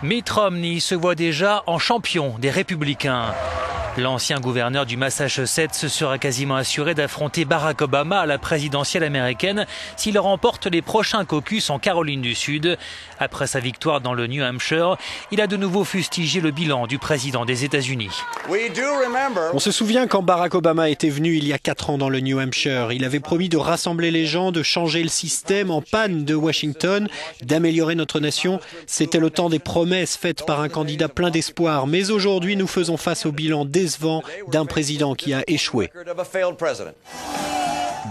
Mitt Romney se voit déjà en champion des Républicains. L'ancien gouverneur du Massachusetts sera quasiment assuré d'affronter Barack Obama à la présidentielle américaine s'il remporte les prochains caucus en Caroline du Sud. Après sa victoire dans le New Hampshire, il a de nouveau fustigé le bilan du président des États-Unis. On se souvient quand Barack Obama était venu il y a 4 ans dans le New Hampshire. Il avait promis de rassembler les gens, de changer le système en panne de Washington, d'améliorer notre nation. C'était le temps des promesses faites par un candidat plein d'espoir. Mais aujourd'hui, nous faisons face au bilan décevant d'un président qui a échoué.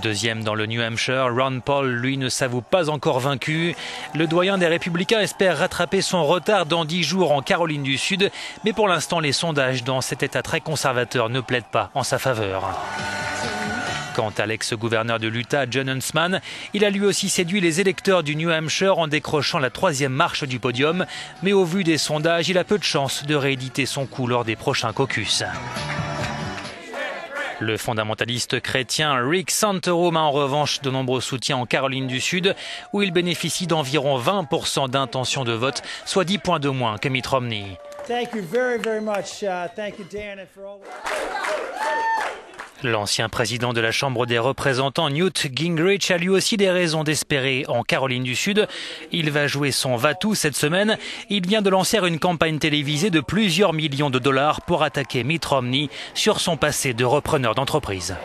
Deuxième dans le New Hampshire, Ron Paul, lui, ne s'avoue pas encore vaincu. Le doyen des Républicains espère rattraper son retard dans 10 jours en Caroline du Sud. Mais pour l'instant, les sondages dans cet État très conservateur ne plaident pas en sa faveur. Quant à l'ex-gouverneur de l'Utah, Jon Huntsman, il a lui aussi séduit les électeurs du New Hampshire en décrochant la 3e marche du podium. Mais au vu des sondages, il a peu de chances de rééditer son coup lors des prochains caucus. Le fondamentaliste chrétien Rick Santorum a en revanche de nombreux soutiens en Caroline du Sud, où il bénéficie d'environ 20% d'intention de vote, soit 10 points de moins que Mitt Romney. L'ancien président de la Chambre des représentants, Newt Gingrich, a lui aussi des raisons d'espérer en Caroline du Sud. Il va jouer son va-tout cette semaine. Il vient de lancer une campagne télévisée de plusieurs millions de dollars pour attaquer Mitt Romney sur son passé de repreneur d'entreprise.